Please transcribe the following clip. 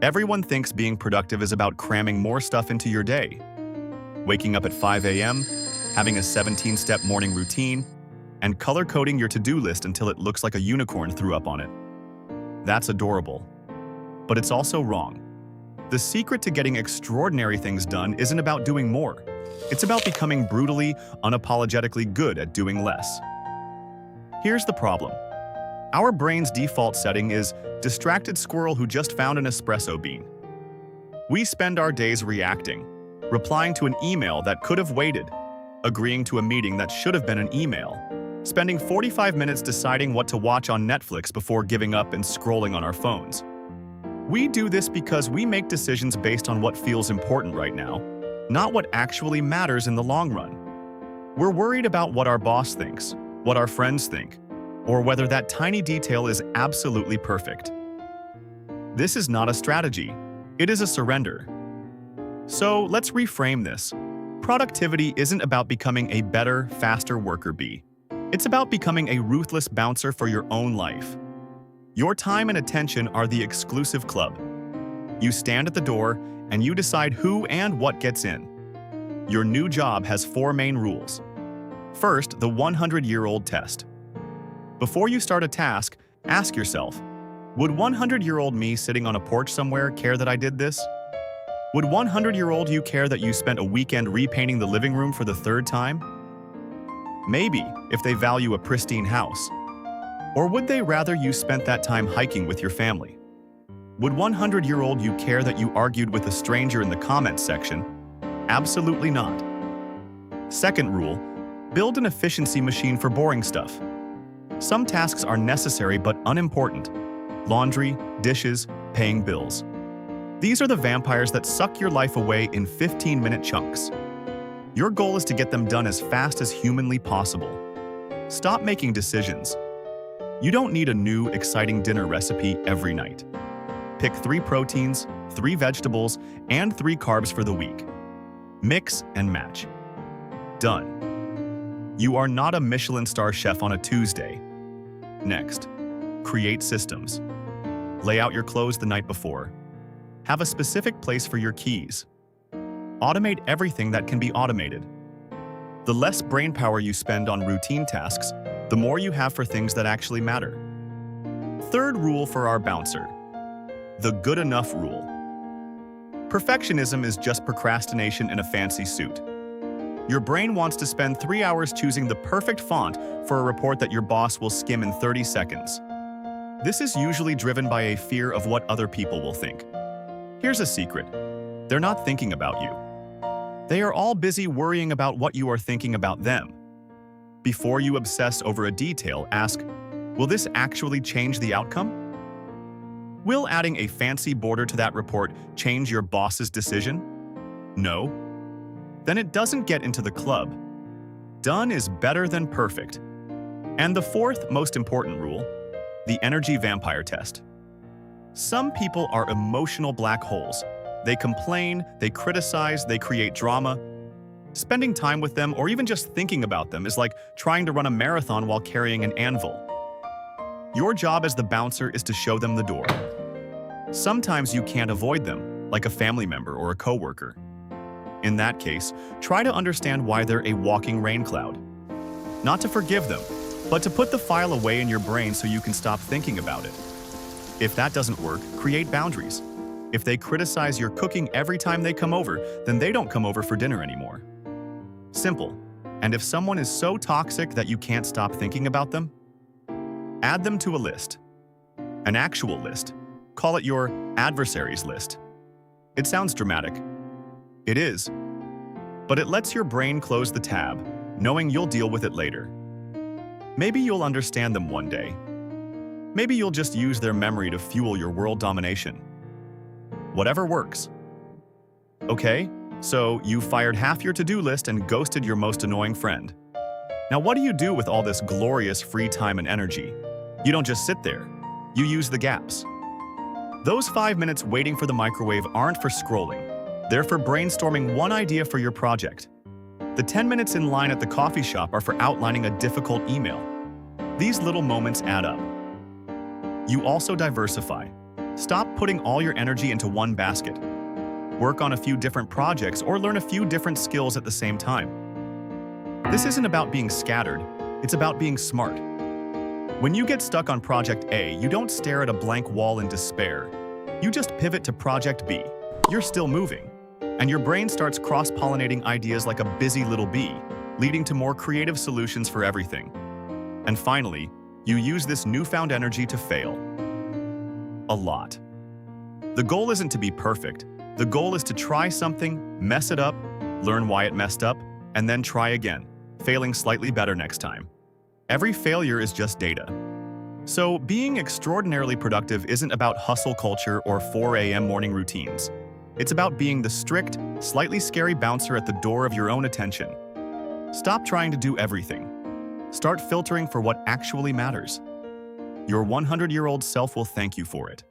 Everyone thinks being productive is about cramming more stuff into your day. Waking up at 5 a.m., having a 17-step morning routine, and color-coding your to-do list until it looks like a unicorn threw up on it. That's adorable. But it's also wrong. The secret to getting extraordinary things done isn't about doing more. It's about becoming brutally, unapologetically good at doing less. Here's the problem. Our brain's default setting is distracted squirrel who just found an espresso bean. We spend our days reacting, replying to an email that could have waited, agreeing to a meeting that should have been an email, spending 45 minutes deciding what to watch on Netflix before giving up and scrolling on our phones. We do this because we make decisions based on what feels important right now, not what actually matters in the long run. We're worried about what our boss thinks, what our friends think, or whether that tiny detail is absolutely perfect. This is not a strategy. It is a surrender. So let's reframe this. Productivity isn't about becoming a better, faster worker bee. It's about becoming a ruthless bouncer for your own life. Your time and attention are the exclusive club. You stand at the door and you decide who and what gets in. Your new job has 4 main rules. First, the 100-year-old test. Before you start a task, ask yourself, would 100-year-old me sitting on a porch somewhere care that I did this? Would 100-year-old you care that you spent a weekend repainting the living room for the 3rd time? Maybe, if they value a pristine house. Or would they rather you spent that time hiking with your family? Would 100-year-old you care that you argued with a stranger in the comments section? Absolutely not. Second rule, build an efficiency machine for boring stuff. Some tasks are necessary but unimportant. Laundry, dishes, paying bills. These are the vampires that suck your life away in 15-minute chunks. Your goal is to get them done as fast as humanly possible. Stop making decisions. You don't need a new, exciting dinner recipe every night. Pick 3 proteins, 3 vegetables, and 3 carbs for the week. Mix and match. Done. You are not a Michelin star chef on a Tuesday. Next, create systems. Lay out your clothes the night before. Have a specific place for your keys. Automate everything that can be automated. The less brain power you spend on routine tasks, the more you have for things that actually matter. Third rule for our bouncer. The good enough rule. Perfectionism is just procrastination in a fancy suit. Your brain wants to spend 3 hours choosing the perfect font for a report that your boss will skim in 30 seconds. This is usually driven by a fear of what other people will think. Here's a secret. They're not thinking about you. They are all busy worrying about what you are thinking about them. Before you obsess over a detail, ask, will this actually change the outcome? Will adding a fancy border to that report change your boss's decision? No. Then it doesn't get into the club. Done is better than perfect. And the 4th most important rule, the energy vampire test. Some people are emotional black holes. They complain, they criticize, they create drama. Spending time with them or even just thinking about them is like trying to run a marathon while carrying an anvil. Your job as the bouncer is to show them the door. Sometimes you can't avoid them, like a family member or a coworker. In that case, try to understand why they're a walking rain cloud. Not to forgive them, but to put the file away in your brain so you can stop thinking about it. If that doesn't work, create boundaries. If they criticize your cooking every time they come over, then they don't come over for dinner anymore. Simple. And if someone is so toxic that you can't stop thinking about them, add them to a list. An actual list. Call it your adversaries list. It sounds dramatic. It is. But it lets your brain close the tab, knowing you'll deal with it later. Maybe you'll understand them one day. Maybe you'll just use their memory to fuel your world domination. Whatever works. Okay, so you fired half your to-do list and ghosted your most annoying friend. Now what do you do with all this glorious free time and energy? You don't just sit there. You use the gaps. Those 5 minutes waiting for the microwave aren't for scrolling. They're for brainstorming one idea for your project. The 10 minutes in line at the coffee shop are for outlining a difficult email. These little moments add up. You also diversify. Stop putting all your energy into one basket. Work on a few different projects or learn a few different skills at the same time. This isn't about being scattered, it's about being smart. When you get stuck on Project A, you don't stare at a blank wall in despair. You just pivot to Project B. You're still moving, and your brain starts cross-pollinating ideas like a busy little bee, leading to more creative solutions for everything. And finally, you use this newfound energy to fail. A lot. The goal isn't to be perfect. The goal is to try something, mess it up, learn why it messed up, and then try again, failing slightly better next time. Every failure is just data. So, being extraordinarily productive isn't about hustle culture or 4 a.m. morning routines. It's about being the strict, slightly scary bouncer at the door of your own attention. Stop trying to do everything. Start filtering for what actually matters. Your 100-year-old self will thank you for it.